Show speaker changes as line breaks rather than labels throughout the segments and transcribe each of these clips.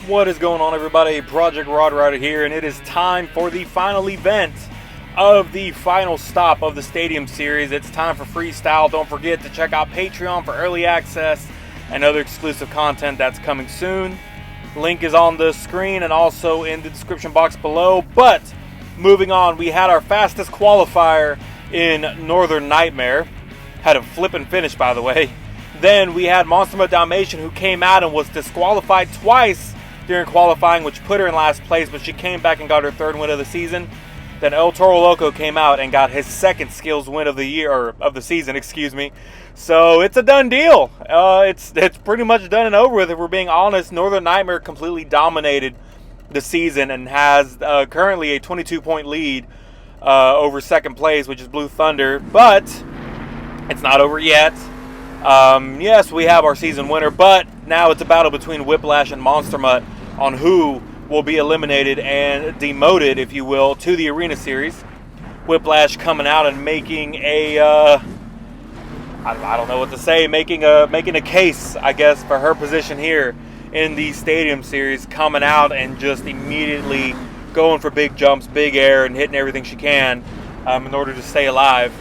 What is going on, everybody? Project Rod Rider here, and it is time for the final event of the final stop of the Stadium Series. It's time for Freestyle. Don't forget to check out Patreon for early access and other exclusive content that's coming soon. Link is on the screen and also in the description box below. But moving on, we had our fastest qualifier in Northern Nightmare. Had a flippin' finish, by the way. Then we had Mutt Dalmatian, who came out and was disqualified twice during qualifying, which put her in last place, but she came back and got her third win of the season. Then Toro Loco came out and got his second skills win of the year, or of the season, excuse me. So it's a done deal. It's pretty much done and over with. If we're being honest, Northern Nightmare completely dominated the season and has currently a 22-point lead over second place, which is Blue Thunder. But it's not over yet. Yes, we have our season winner, but now it's a battle between Whiplash and Mutt on who will be eliminated and demoted, if you will, to the Arena Series. Whiplash coming out and making a, I don't know what to say, making a case, I guess, for her position here in the Stadium Series, coming out and just immediately going for big jumps, big air, and hitting everything she can in order to stay alive.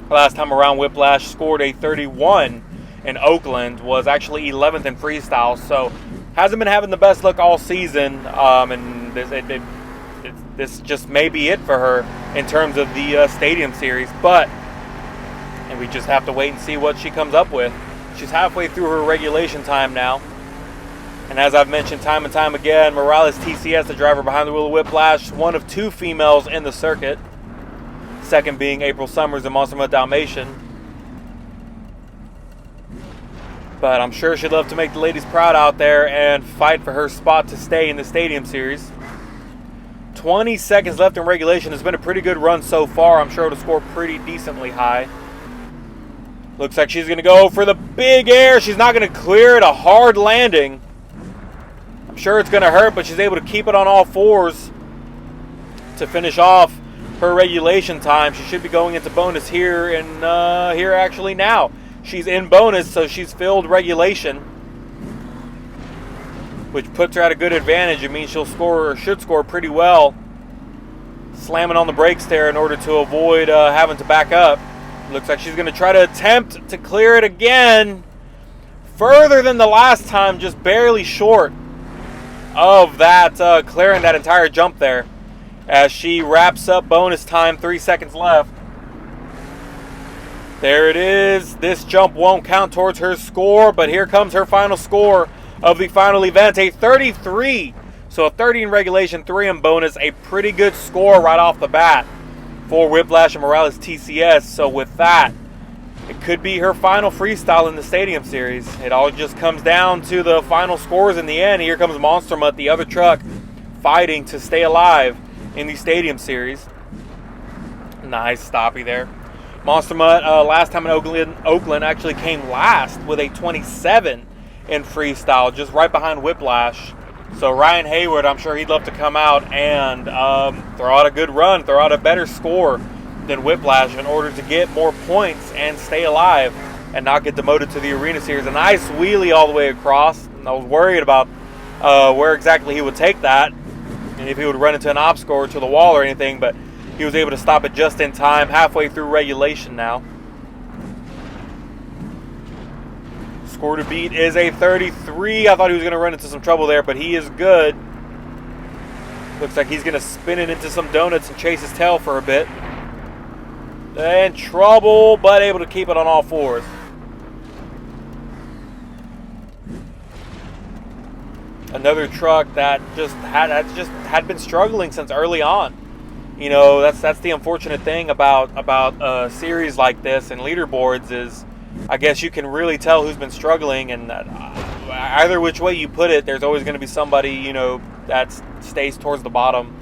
Last time around, Whiplash scored a 31 in Oakland, was actually 11th in Freestyle, so hasn't been having the best luck all season, and this just may be it for her in terms of the Stadium Series, and we just have to wait and see what she comes up with. She's halfway through her regulation time now, and as I've mentioned time and time again, Morales TCS, the driver behind the wheel of Whiplash, one of two females in the circuit, second being April Summers and Mutt Dalmatian. But I'm sure she'd love to make the ladies proud out there and fight for her spot to stay in the Stadium Series. 20 seconds left in regulation. Has been a pretty good run so far. I'm sure it'll score pretty decently high. Looks like she's going to go for the big air. She's not going to clear it. A hard landing. I'm sure it's going to hurt, but she's able to keep it on all fours to finish off her regulation time. She should be going into bonus here and here actually now. She's in bonus, so she's filled regulation, which puts her at a good advantage. It means she'll score, or should score, pretty well. Slamming on the brakes there in order to avoid having to back up. Looks like she's going to try to attempt to clear it again. Further than the last time, just barely short of that, clearing that entire jump there. As she wraps up bonus time, 3 seconds left. There it is. This jump won't count towards her score, but here comes her final score of the final event, a 33. So a 30 in regulation, 3 in bonus, a pretty good score right off the bat for Whiplash and Morales TCS. So with that, it could be her final Freestyle in the Stadium Series. It all just comes down to the final scores in the end. Here comes Mutt, the other truck, fighting to stay alive in the Stadium Series. Nice stoppy there. Mutt, last time in Oakland actually came last with a 27 in Freestyle, just right behind Whiplash. So Ryan Hayward, I'm sure he'd love to come out and throw out a good run, throw out a better score than Whiplash in order to get more points and stay alive and not get demoted to the Arena Series. A nice wheelie all the way across. I was worried about where exactly he would take that, and if he would run into an obstacle or to the wall or anything, but he was able to stop it just in time, halfway through regulation now. Score to beat is a 33. I thought he was going to run into some trouble there, but he is good. Looks like he's going to spin it into some donuts and chase his tail for a bit. And trouble, but able to keep it on all fours. Another truck that had been struggling since early on. You know, that's the unfortunate thing about a series like this and leaderboards is, I guess you can really tell who's been struggling, and either which way you put it, there's always going to be somebody, you know, that stays towards the bottom.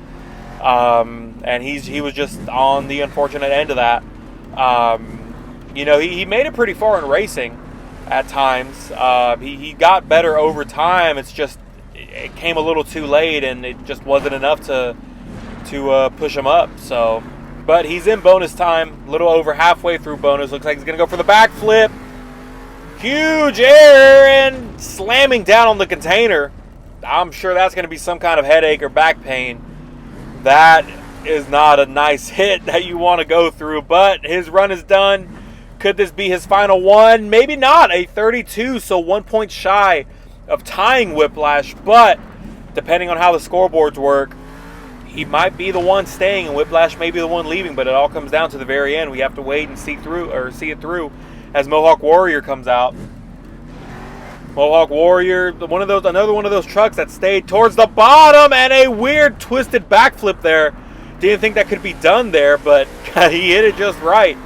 And he was just on the unfortunate end of that. You know, he made it pretty far in racing at times. He got better over time. It's just it came a little too late, and it just wasn't enough to push him up. So, but he's in bonus time, a little over halfway through bonus. Looks like he's going to go for the backflip. Huge air and slamming down on the container. I'm sure that's going to be some kind of headache or back pain. That is not a nice hit that you want to go through, but his run is done. Could this be his final one? Maybe not. A 32, so 1 point shy of tying Whiplash, but depending on how the scoreboards work, he might be the one staying and Whiplash may be the one leaving, but it all comes down to the very end. We have to wait and see it through as Mohawk Warrior comes out. Mohawk Warrior, another one of those trucks that stayed towards the bottom, and a weird twisted backflip there. Didn't think that could be done there, but he hit it just right.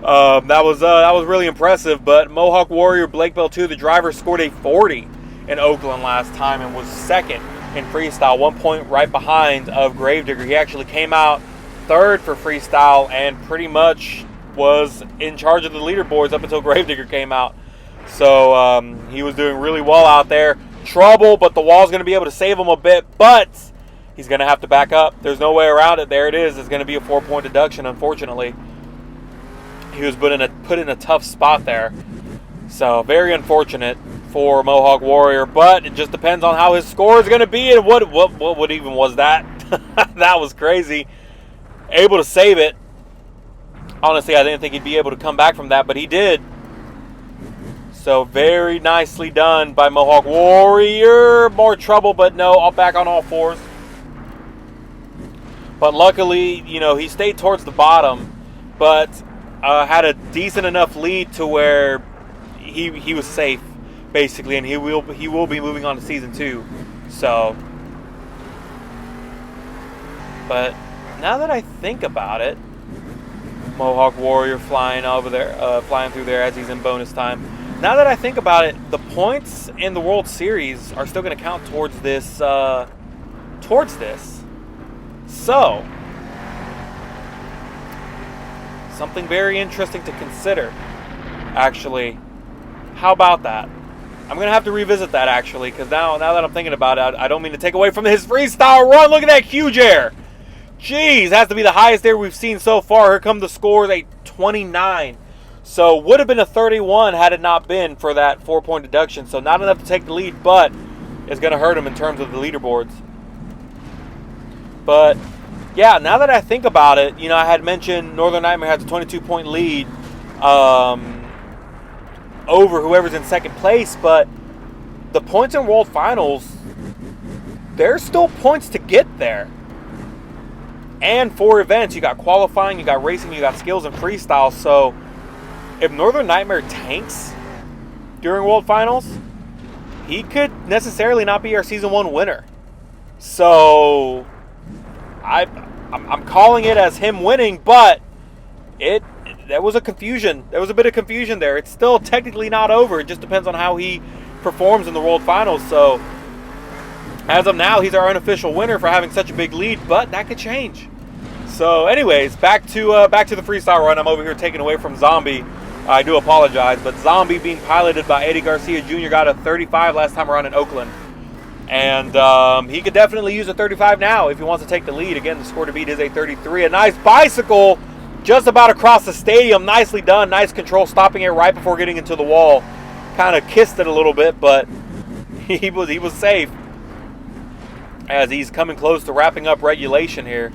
That was really impressive. But Mohawk Warrior, Blake Bell 2, the driver, scored a 40 in Oakland last time and was second in Freestyle, 1 point right behind of Gravedigger. He actually came out third for Freestyle and pretty much was in charge of the leaderboards up until Gravedigger came out. So he was doing really well out there. Trouble, but the wall's going to be able to save him a bit, but he's going to have to back up. There's no way around it. There it is. It's going to be a 4 point deduction, unfortunately. He was put in a tough spot there. So very unfortunate for Mohawk Warrior, but it just depends on how his score is going to be and what even was that? That was crazy. Able to save it. Honestly, I didn't think he'd be able to come back from that, but he did. So very nicely done by Mohawk Warrior. More trouble, but no, all back on all fours. But luckily, he stayed towards the bottom, but had a decent enough lead to where he was safe, basically, and he will be moving on to season 2. So, but now that I think about it, Mohawk Warrior flying through there as he's in bonus time. Now that I think about it, the points in the World Series are still going to count towards this. So, something very interesting to consider, actually. How about that? I'm going to have to revisit that, actually, because now that I'm thinking about it, I don't mean to take away from his freestyle run. Look at that huge air. Jeez, has to be the highest air we've seen so far. Here come the scores, a 29. So would have been a 31 had it not been for that 4 point deduction. So not enough to take the lead, but it's going to hurt him in terms of the leaderboards. But yeah, now that I think about it, I had mentioned Northern Nightmare has a 22 point lead over whoever's in second place, but the points in World Finals, there's still points to get there. And 4 events, you got qualifying, you got racing, you got skills and freestyle. So if Northern Nightmare tanks during World Finals, he could necessarily not be our Season 1 winner. So I'm calling it as him winning, but there was a confusion. There was a bit of confusion there. It's still technically not over. It just depends on how he performs in the World Finals. So as of now, he's our unofficial winner for having such a big lead, but that could change. So anyways, back to the freestyle run. I'm over here taking away from Zombie. I do apologize, but Zombie being piloted by Eddie Garcia Jr. got a 35 last time around in Oakland. And he could definitely use a 35 now if he wants to take the lead. Again, the score to beat is a 33. A nice bicycle just about across the stadium. Nicely done. Nice control, stopping it right before getting into the wall. Kind of kissed it a little bit, but he was safe as he's coming close to wrapping up regulation here.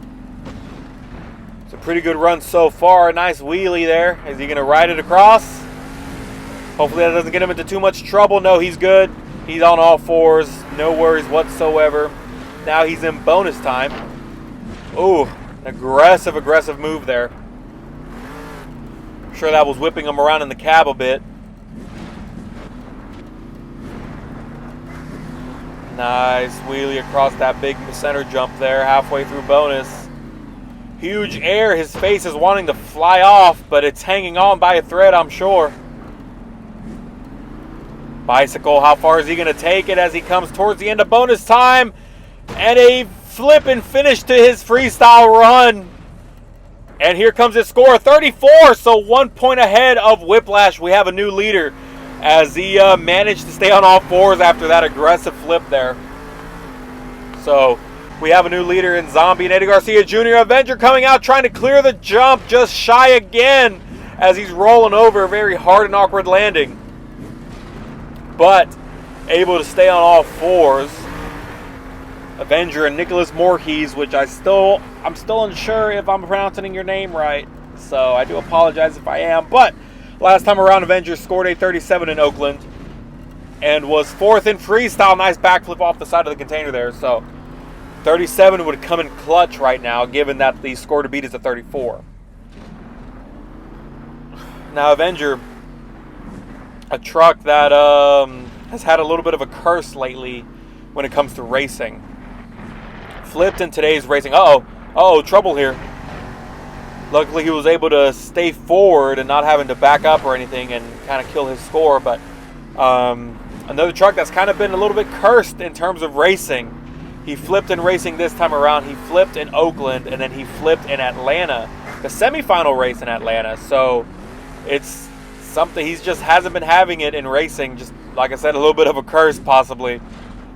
It's a pretty good run so far. A nice wheelie there. Is he going to ride it across? Hopefully that doesn't get him into too much trouble. No, he's good. He's on all fours. No worries whatsoever. Now he's in bonus time. Ooh, aggressive move there. I'm sure that was whipping him around in the cab a bit. Nice wheelie across that big center jump there, halfway through bonus. Huge air. His face is wanting to fly off, but it's hanging on by a thread, I'm sure. Bicycle, how far is he going to take it as he comes towards the end of bonus time? And a flip and finish to his freestyle run. And here comes his score, 34. So 1 point ahead of Whiplash. We have a new leader as he managed to stay on all fours after that aggressive flip there. So we have a new leader in Zombie and Eddie Garcia Jr. Avenger coming out trying to clear the jump, just shy again as he's rolling over. A very hard and awkward landing, but able to stay on all fours. Avenger and Nicholas Morkes, which I'm still unsure if I'm pronouncing your name right. So I do apologize if I am. But last time around, Avenger scored a 37 in Oakland and was 4th in freestyle. Nice backflip off the side of the container there. So 37 would come in clutch right now, given that the score to beat is a 34. Now Avenger, a truck that has had a little bit of a curse lately when it comes to racing. Flipped in today's racing. Uh-oh, trouble here. Luckily he was able to stay forward and not having to back up or anything and kind of kill his score. But another truck that's kind of been a little bit cursed in terms of racing. He flipped in racing this time around. He flipped in Oakland, and then he flipped in Atlanta, the semifinal race in Atlanta. So it's something, he just hasn't been having it in racing. Just like I said, a little bit of a curse possibly.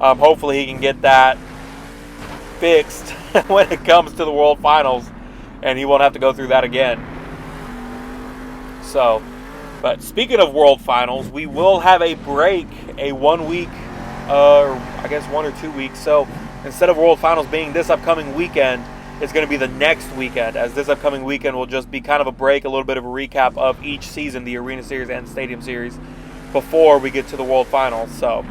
Hopefully he can get that fixed when it comes to the World Finals, and he won't have to go through that again. So, but speaking of World Finals, we will have a break, a 1 week, I guess 1 or 2 weeks. So instead of World Finals being this upcoming weekend, it's going to be the next weekend, as this upcoming weekend will just be kind of a break, a little bit of a recap of each season, the Arena Series and Stadium Series, before we get to the World Finals. So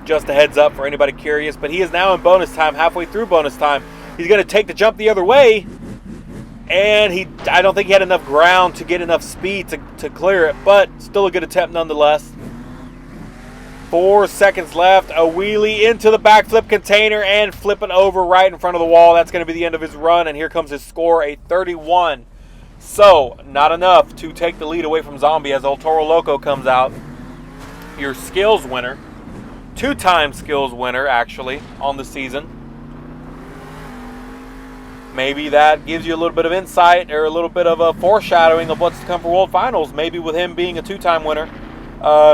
just a heads up for anybody curious. But he is now in bonus time, halfway through bonus time. He's going to take the jump the other way, and I don't think he had enough ground to get enough speed to clear it, but still a good attempt nonetheless. 4 seconds left. A wheelie into the backflip container and flipping over right in front of the wall. That's going to be the end of his run, and here comes his score, a 31. So, not enough to take the lead away from Zombie as old Toro Loco comes out. Your skills winner. 2-time skills winner, actually, on the season. Maybe that gives you a little bit of insight or a little bit of a foreshadowing of what's to come for World Finals. Maybe with him being a 2-time winner,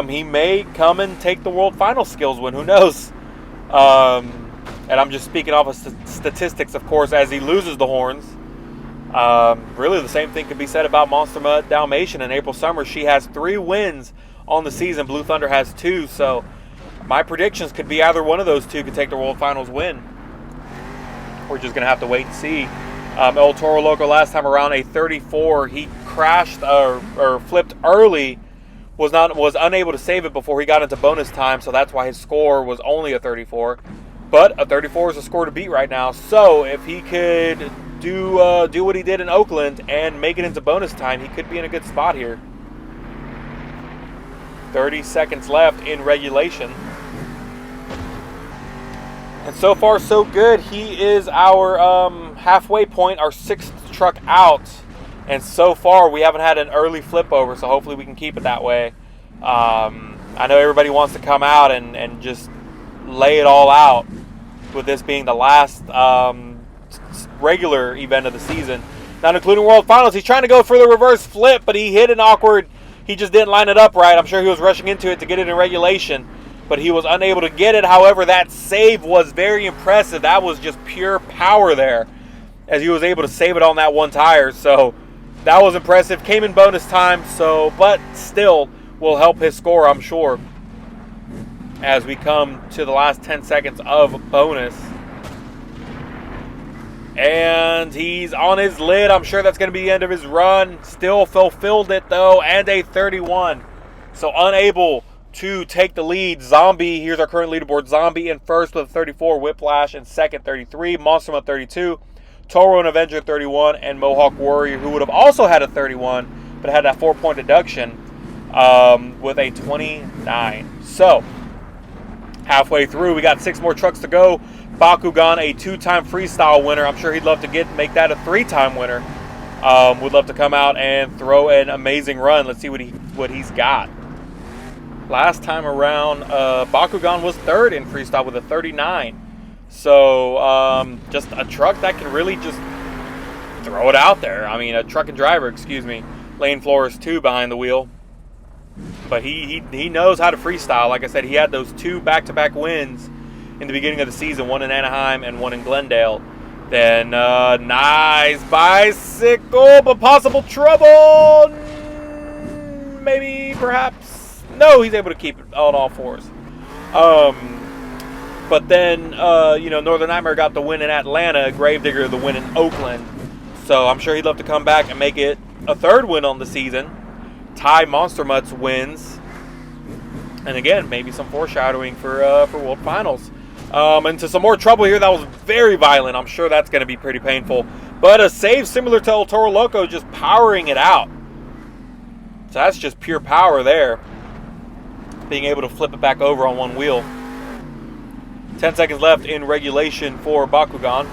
he may come and take the World Finals skills win. Who knows? And I'm just speaking off of statistics, of course, as he loses the horns. Really, the same thing could be said about Monster Mutt Dalmatian in April Summer. She has 3 wins on the season. Blue Thunder has 2. So my predictions could be either one of those 2 could take the World Finals win. We're just going to have to wait and see. El Toro Loco last time around, a 34. He crashed or flipped early. Was unable to save it before he got into bonus time, so that's why his score was only a 34. But a 34 is a score to beat right now. So if he could do what he did in Oakland and make it into bonus time, he could be in a good spot here. 30 seconds left in regulation. And so far, so good. He is our halfway point, our 6th truck out. And so far, we haven't had an early flip over, so hopefully we can keep it that way. I know everybody wants to come out and just lay it all out, with this being the last regular event of the season, not including World Finals. He's trying to go for the reverse flip, but he hit an awkward, he just didn't line it up right. I'm sure he was rushing into it to get it in regulation, but he was unable to get it. However, that save was very impressive. That was just pure power there, as he was able to save it on that one tire. So that was impressive. Came in bonus time, but still will help his score, I'm sure, as we come to the last 10 seconds of bonus. And he's on his lid. I'm sure that's going to be the end of his run. Still fulfilled it, though, and a 31. So unable to take the lead. Zombie, here's our current leaderboard. Zombie in first with 34. Whiplash in second, 33. Monster Mutt, 32. Toro and Avenger, 31. And Mohawk Warrior, who would have also had a 31, but had that 4-point deduction, with a 29. So halfway through, we got 6 more trucks to go. Bakugan, a 2-time freestyle winner. I'm sure he'd love to make that a 3-time winner. Would love to come out and throw an amazing run. Let's see what he's got. Last time around, Bakugan was 3rd in freestyle with a 39. So just a truck that can really just throw it out there. I mean, a truck and driver, excuse me. Lane Flores 2 behind the wheel. But he knows how to freestyle. Like I said, he had those 2 back-to-back wins in the beginning of the season, 1 in Anaheim and 1 in Glendale. Then nice bicycle, but possible trouble. Maybe, perhaps. No, he's able to keep it on all 4s. But then, Northern Nightmare got the win in Atlanta, Gravedigger the win in Oakland. So I'm sure he'd love to come back and make it a third win on the season. Tie Monster Mutt's wins. And again, maybe some foreshadowing for World Finals. Into some more trouble here. That was very violent. I'm sure that's going to be pretty painful. But a save similar to El Toro Loco, just powering it out. So that's just pure power there. Being able to flip it back over on one wheel. 10 seconds left in regulation for Bakugan.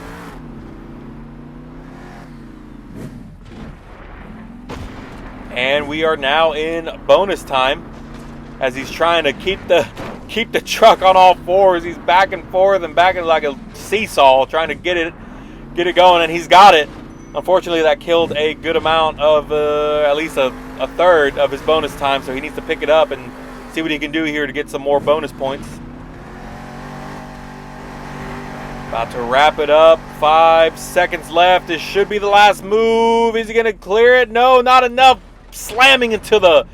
And we are now in bonus time as he's trying to keep the truck on all fours. He's back and forth and back like a seesaw trying to get it going, and he's got it. Unfortunately, that killed a good amount of at least a third of his bonus time, so he needs to pick it up and see what he can do here to get some more bonus points. About to wrap it up. 5 seconds left. This should be the last move. Is he going to clear it? No, not enough. Slamming into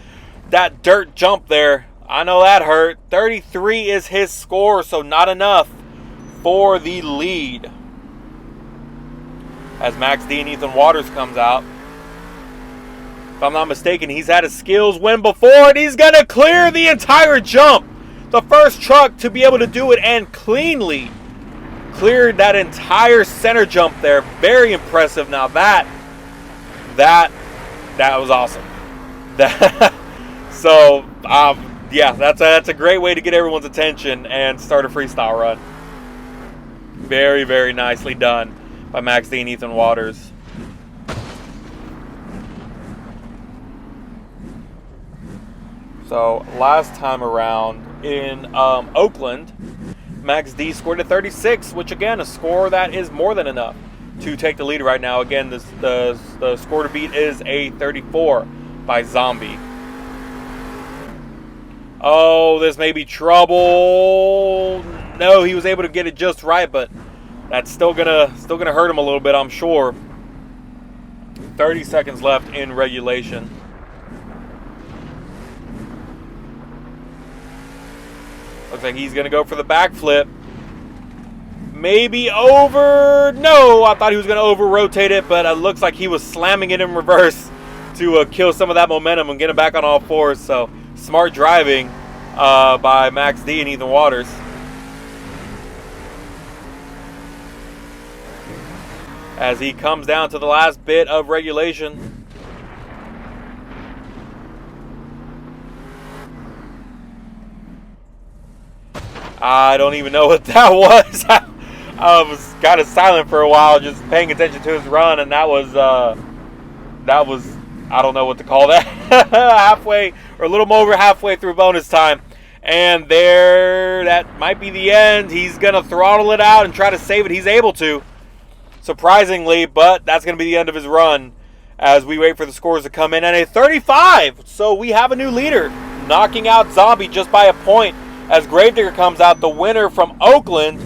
that dirt jump there. I know that hurt. 33 is his score, so not enough for the lead. As Max D and Ethan Waters comes out. If I'm not mistaken, he's had a skills win before, and he's going to clear the entire jump. The first truck to be able to do it, and cleanly cleared that entire center jump there. Very impressive. Now that was awesome. Yeah, that's a great way to get everyone's attention and start a freestyle run. Very, very nicely done by Max D and Ethan Waters. So last time around in Oakland, Max D scored a 36, which again, a score that is more than enough to take the lead right now. Again, the score to beat is a 34 by Zombie. Oh, this may be trouble. No, he was able to get it just right, but that's still gonna hurt him a little bit, I'm sure. 30 seconds left in regulation. Looks like he's gonna go for the backflip. Maybe over. No, I thought he was gonna over-rotate it, but it looks like he was slamming it in reverse to kill some of that momentum and get him back on all fours. So smart driving by Max D and Ethan Waters. As he comes down to the last bit of regulation. I don't even know what that was. I was kind of silent for a while, just paying attention to his run, and that was I don't know what to call that. Halfway or a little over halfway through bonus time, and that might be the end. He's gonna throttle it out and try to save it. He's able to, surprisingly, but that's gonna be the end of his run as we wait for the scores to come in at a 35. So we have a new leader, knocking out Zombie just by a point. As Gravedigger comes out, the winner from Oakland.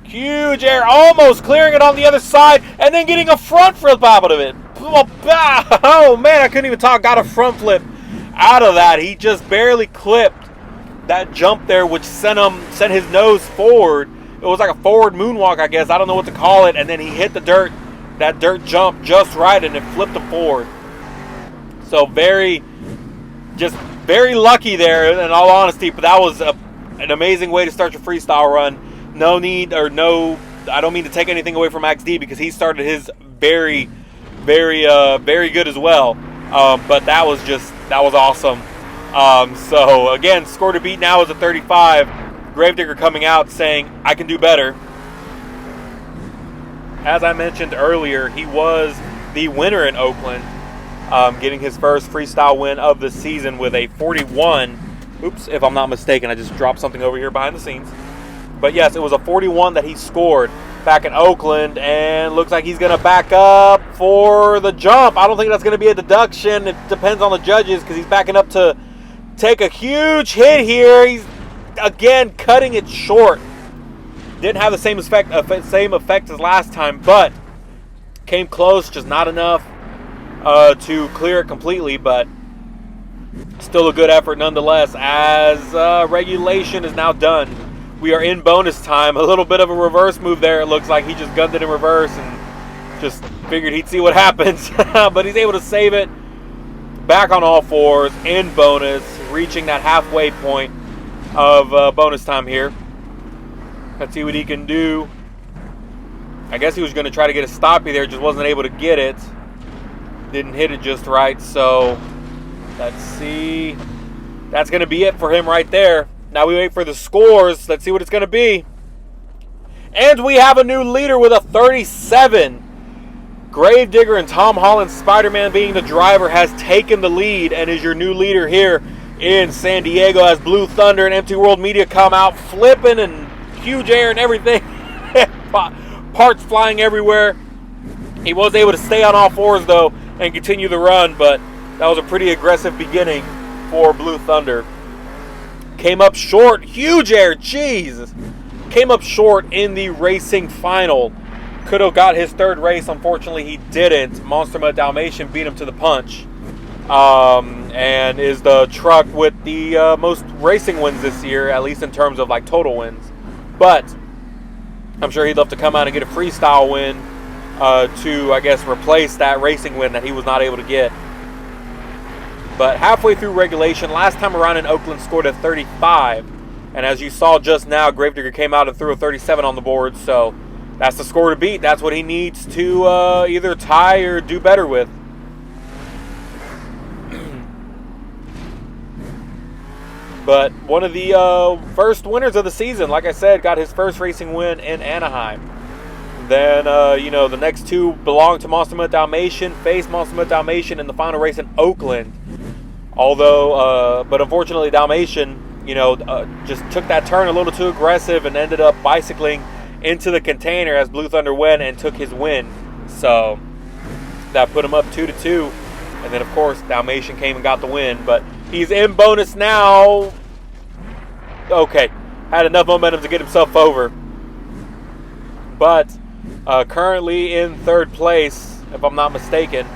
Huge air, almost clearing it on the other side, and then getting a front flip out of it. Oh man, I couldn't even talk. Got a front flip out of that. He just barely clipped that jump there, which sent his nose forward. It was like a forward moonwalk, I guess. I don't know what to call it. And then he hit that dirt jump just right, and it flipped him forward. So very lucky there, in all honesty, but that was an amazing way to start your freestyle run. I don't mean to take anything away from Max D, because he started his very, very, very good as well. But that was awesome. So again, score to beat now is a 35. Gravedigger coming out saying, I can do better. As I mentioned earlier, he was the winner in Oakland. Getting his first freestyle win of the season with a 41. Oops, if I'm not mistaken, I just dropped something over here behind the scenes. But yes, it was a 41 that he scored back in Oakland, and looks like he's going to back up for the jump. I don't think that's going to be a deduction. It depends on the judges, because he's backing up to take a huge hit here. He's, again, cutting it short. Didn't have the same effect as last time, but came close, just not enough to clear it completely, but still a good effort nonetheless, as regulation is now done we are in bonus time. A little bit of a reverse move there. It looks like he just gunned it in reverse and just figured he'd see what happens. But he's able to save it. Back on all fours in bonus, reaching that halfway point of bonus time here. Let's see what he can do. I guess he was going to try to get a stoppie there, just wasn't able to get it. Didn't hit it just right, so let's see. That's going to be it for him right there. Now we wait for the scores. Let's see what it's going to be. And we have a new leader with a 37. Gravedigger and Tom Holland, Spider-Man being the driver, has taken the lead and is your new leader here in San Diego as Blue Thunder and Empty World Media come out flipping and huge air and everything. Parts flying everywhere. He was able to stay on all fours though and continue the run, but that was a pretty aggressive beginning for Blue Thunder. Came up short, huge air, jeez. Came up short in the racing final. Could have got his third race, unfortunately he didn't. Monster Mutt Dalmatian beat him to the punch. And is the truck with the most racing wins this year, at least in terms of like total wins. But I'm sure he'd love to come out and get a freestyle win to, I guess, replace that racing win that he was not able to get. But halfway through regulation, last time around in Oakland scored a 35. And as you saw just now, Gravedigger came out and threw a 37 on the board. So that's the score to beat. That's what he needs to either tie or do better with. But one of the first winners of the season, like I said, got his first racing win in Anaheim. Then, the next two belong to Monster Mutt Dalmatian, faced Monster Mutt Dalmatian in the final race in Oakland. Although, but unfortunately, Dalmatian, just took that turn a little too aggressive and ended up bicycling into the container as Blue Thunder went and took his win. So that put him up 2-2. And then, of course, Dalmatian came and got the win. But he's in bonus now. Okay, had enough momentum to get himself over. But currently in third place, if I'm not mistaken,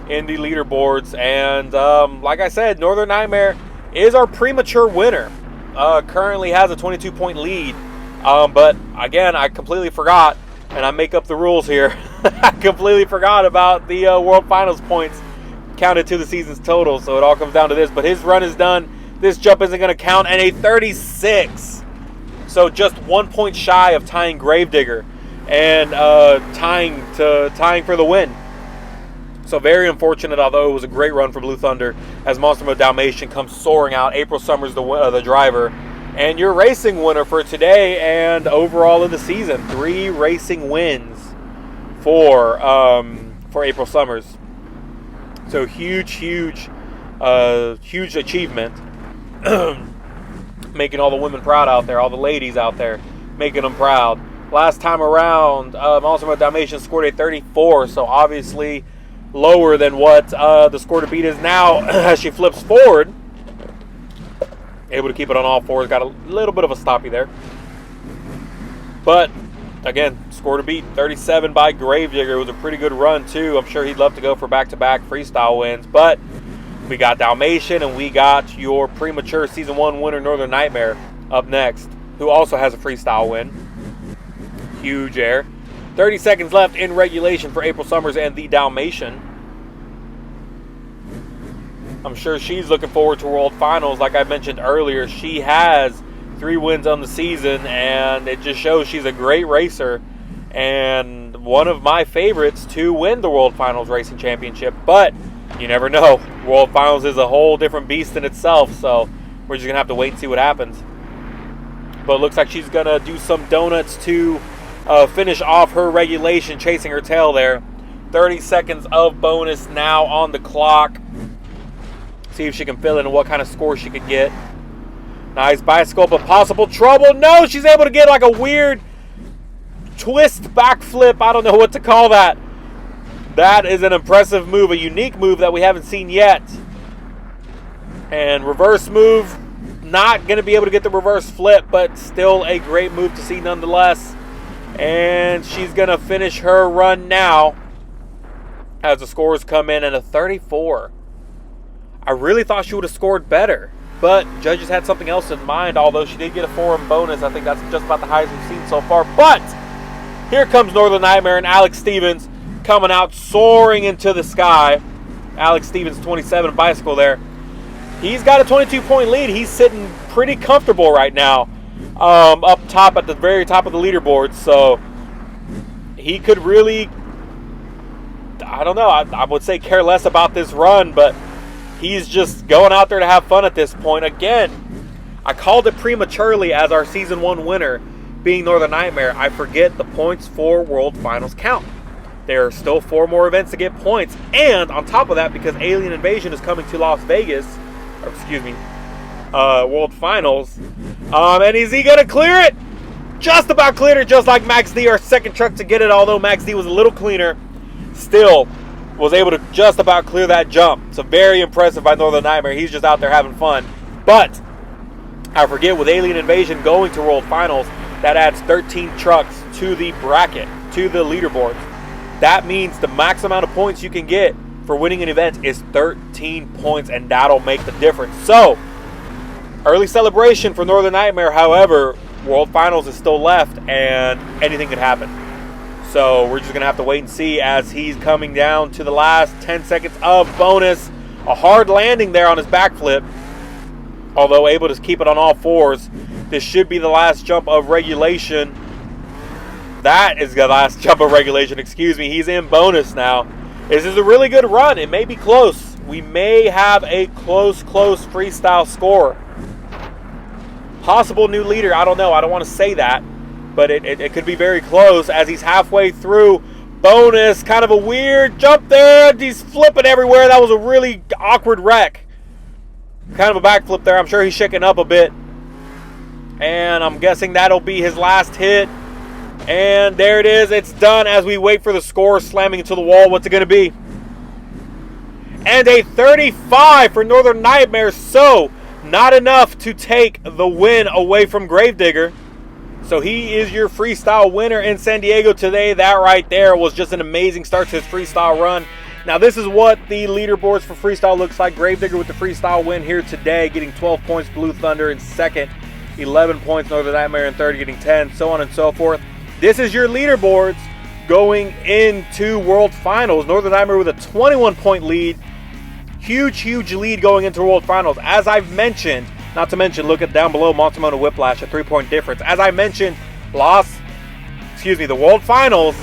in the leaderboards. And like I said, Northern Nightmare is our premature winner. Currently has a 22-point lead. But again, I completely forgot, and I make up the rules here. I completely forgot about the World Finals points counted to the season's total, so it all comes down to this. But his run is done. This jump isn't going to count, and a 36. So just 1 point shy of tying Gravedigger and tying for the win. So very unfortunate, although it was a great run for Blue Thunder as Monster Mutt Dalmatian comes soaring out. April Summers, the driver. And your racing winner for today and overall of the season. 3 racing wins for April Summers. So huge achievement. Making all the women proud out there, all the ladies out there, making them proud. Last time around, Monster Mutt Dalmatian scored a 34, so obviously lower than what the score to beat is now as she flips forward. Able to keep it on all fours. Got a little bit of a stoppie there. But, again, score to beat, 37 by Gravedigger. It was a pretty good run, too. I'm sure he'd love to go for back-to-back freestyle wins. But we got Dalmatian, and we got your premature Season 1 winner, Northern Nightmare, up next, who also has a freestyle win. Huge air. 30 seconds left in regulation for April Summers and the Dalmatian. I'm sure she's looking forward to World Finals. Like I mentioned earlier, she has 3 wins on the season, and it just shows she's a great racer and one of my favorites to win the World Finals Racing Championship. But you never know. World Finals is a whole different beast in itself, so we're just going to have to wait and see what happens. But it looks like she's going to do some donuts to finish off her regulation, chasing her tail there. 30 seconds of bonus now on the clock. See if she can fill in and what kind of score she could get. Nice bicycle, but possible trouble. No, she's able to get like a weird twist backflip. I don't know what to call that. That is an impressive move, a unique move that we haven't seen yet. And reverse move, not going to be able to get the reverse flip, but still a great move to see nonetheless. And she's going to finish her run now as the scores come in at a 34. I really thought she would have scored better. But judges had something else in mind, although she did get a 4 bonus. I think that's just about the highest we've seen so far. But here comes Northern Nightmare and Alex Stevens coming out, soaring into the sky. Alex Stevens, 27, bicycle there. He's got a 22-point lead. He's sitting pretty comfortable right now, up top at the very top of the leaderboard. So he could really, I don't know, I would say care less about this run, but he's just going out there to have fun at this point. Again, I called it prematurely as our Season 1 winner being Northern Nightmare. I forget the points for World Finals count. There are still 4 more events to get points. And on top of that, because Alien Invasion is coming to Las Vegas, or excuse me, World Finals, and is he going to clear it? Just about cleared it, just like Max D, our second truck to get it, although Max D was a little cleaner. Still was able to just about clear that jump. So very impressive by Northern Nightmare. He's just out there having fun. But I forget, with Alien Invasion going to World Finals, that adds 13 trucks to the bracket, to the leaderboards. That means the max amount of points you can get for winning an event is 13 points, and that'll make the difference. So, early celebration for Northern Nightmare. However, World Finals is still left, and anything could happen. So we're just going to have to wait and see as he's coming down to the last 10 seconds of bonus. A hard landing there on his backflip, although able to keep it on all fours. This should be the last jump of regulation. That is the last jump of regulation, excuse me. He's in bonus now. This is a really good run. It may be close. We may have a close freestyle score. Possible new leader, I don't know. I don't want to say that. But it could be very close as he's halfway through. Bonus, kind of a weird jump there. He's flipping everywhere. That was a really awkward wreck. Kind of a backflip there. I'm sure he's shaking up a bit. And I'm guessing that'll be his last hit. And there it is. It's done as we wait for the score slamming into the wall. What's it going to be? And a 35 for Northern Nightmare. So, not enough to take the win away from Gravedigger. So he is your freestyle winner in San Diego today. That right there was just an amazing start to his freestyle run. Now this is what the leaderboards for freestyle looks like. Gravedigger with the freestyle win here today, getting 12 points. Blue Thunder in second, 11 points. Northern Nightmare in third, getting 10, so on and so forth. This is your leaderboards going into World Finals. Northern Nightmare with a 21-point lead. Huge lead going into World Finals. As I've mentioned, not to mention, look at down below, Montemona Whiplash, a 3-point difference. As I mentioned, the World Finals,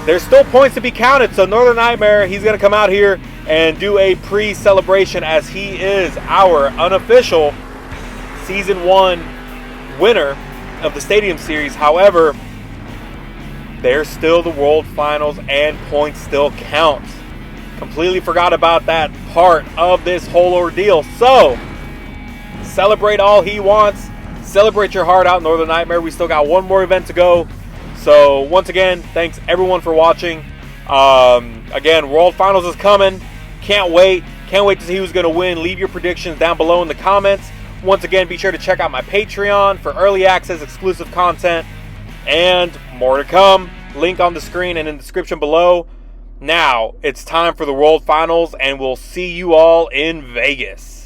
there's still points to be counted. So Northern Nightmare, he's going to come out here and do a pre-celebration as he is our unofficial Season 1 winner of the Stadium Series. However, there's still the World Finals and points still count. Completely forgot about that part of this whole ordeal. So, celebrate all he wants. Celebrate your heart out, Northern Nightmare. We still got one more event to go. So, once again, thanks everyone for watching. Again, World Finals is coming. Can't wait. Can't wait to see who's going to win. Leave your predictions down below in the comments. Once again, be sure to check out my Patreon for early access, exclusive content, and more to come. Link on the screen and in the description below. Now, it's time for the World Finals, and we'll see you all in Vegas.